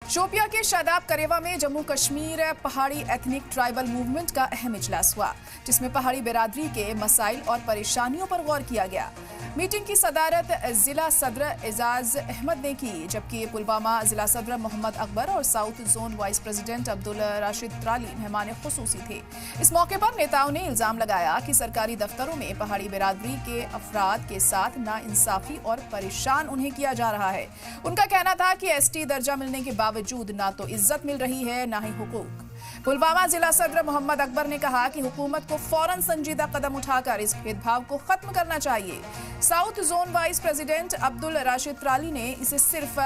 शोपिया के शादाब करेवा में जम्मू कश्मीर पहाड़ी एथनिक ट्राइबल मूवमेंट का अहम इजलास हुआ, जिसमें पहाड़ी बिरादरी के मसाइल और परेशानियों पर गौर किया गया। मीटिंग की सदारत जिला सदर एजाज अहमद ने की, जबकि पुलवामा जिला सदर मोहम्मद अकबर और south zone vice president Abdul Rashid Trali मेहमान खुसूसी थे। इस मौके पर नेताओं ने इल्जाम लगाया कि सरकारी दफ्तरों में पहाड़ी बिरादरी के अफराद के साथ नाइंसाफी और परेशान उन्हें किया जा रहा है। उनका कहना था कि एसटी दर्जा मिलने के बावजूद ना तो इज्जत मिल रही है, ना ही हुकूक। पुलवामा जिला सदर मोहम्मद अकबर ने कहा कि हुकूमत को फौरन संजीदा कदम उठाकर इस भेदभाव को खत्म करना चाहिए। South zone vice president Abdul Rashid Trali ने इसे सिर्फ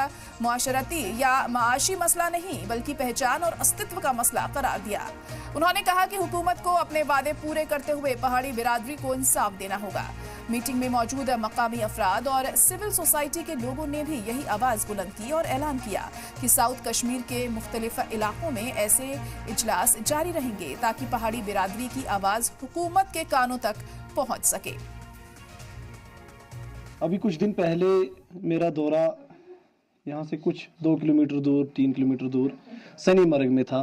मुआशरती या माशी मसला नहीं, बल्कि पहचान और अस्तित्व का मसला करार दिया। उन्होंने कहा कि हुकूमत को अपने वादे पूरे करते हुए पहाड़ी बिरादरी को इंसाफ देना होगा। मीटिंग में मौजूद मकामी अफराद और सिविल सोसाइटी के लोगों ने भी यही आवाज बुलंद की और ऐलान किया कि साउथ कश्मीर के मुख्तलिफ इलाकों में ऐसे इजलास जारी रहेंगे ताकि पहाड़ी बिरादरी की आवाज हुकूमत के कानों तक पहुंच सके। अभी कुछ दिन पहले मेरा दौरा यहाँ से कुछ 2 किलोमीटर दूर 3 किलोमीटर दूर सनी मर्ग में था,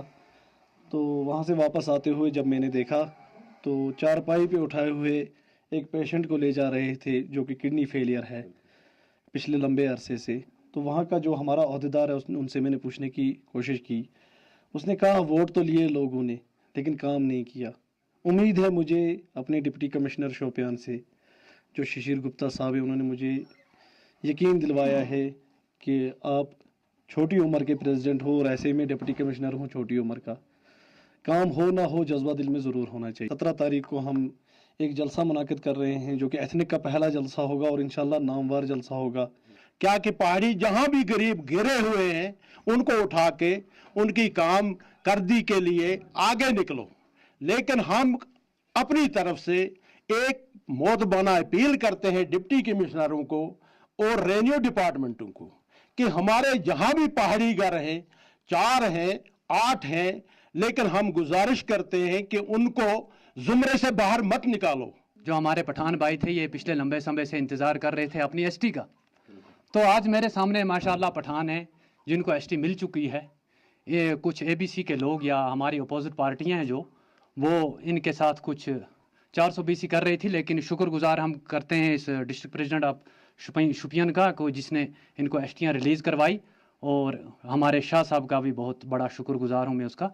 तो वहाँ से वापस आते हुए जब मैंने देखा तो चारपाई पे उठाए हुए एक पेशेंट को ले जा रहे थे जो कि किडनी फेलियर है पिछले लंबे अरसे से। तो वहाँ का जो हमारा अहदेदार है उनसे मैंने पूछने की कोशिश की। उसने कहा वोट तो लिए लोगों ने लेकिन काम नहीं किया। उम्मीद है मुझे अपने डिप्टी कमिश्नर शोपियान से जो शिशिर गुप्ता साहब है, उन्होंने मुझे यकीन दिलवाया है कि आप छोटी उम्र के प्रेसिडेंट हो और ऐसे में डिप्टी कमिश्नर हूँ छोटी उम्र का। काम हो ना हो जज्बा दिल में ज़रूर होना चाहिए। 17 तारीख को हम एक जलसा मुनाकिद कर रहे हैं जो कि एथनिक का पहला जलसा होगा और इंशाल्लाह नामवार जलसा होगा। क्या कि पहाड़ी जहां भी गरीब घिरे हुए हैं उनको उठा के उनकी काम करदी के लिए आगे निकलो। लेकिन हम अपनी तरफ से एक मोदबाना अपील करते हैं डिप्टी कमिश्नरों को और रेवेन्यू डिपार्टमेंटों को कि हमारे जहां भी पहाड़ी घर हैं, 4 हैं 8 हैं, लेकिन हम गुजारिश करते हैं कि उनको जुमरे से बाहर मत निकालो। जो हमारे पठान भाई थे ये पिछले लंबे समय से इंतज़ार कर रहे थे अपनी एसटी का, तो आज मेरे सामने माशाल्लाह पठान हैं जिनको एसटी मिल चुकी है। ये कुछ एबीसी के लोग या हमारी अपोजिट पार्टियां हैं जो वो इनके साथ कुछ 420 कर रही थी, लेकिन शुक्रगुजार हम करते हैं इस डिस्ट्रिक्ट प्रेसिडेंट ऑफ शुपियन का को जिसने इनको एसटियाँ रिलीज़ करवाई, और हमारे शाह साहब का भी बहुत बड़ा शुक्रगुजार हूँ मैं उसका।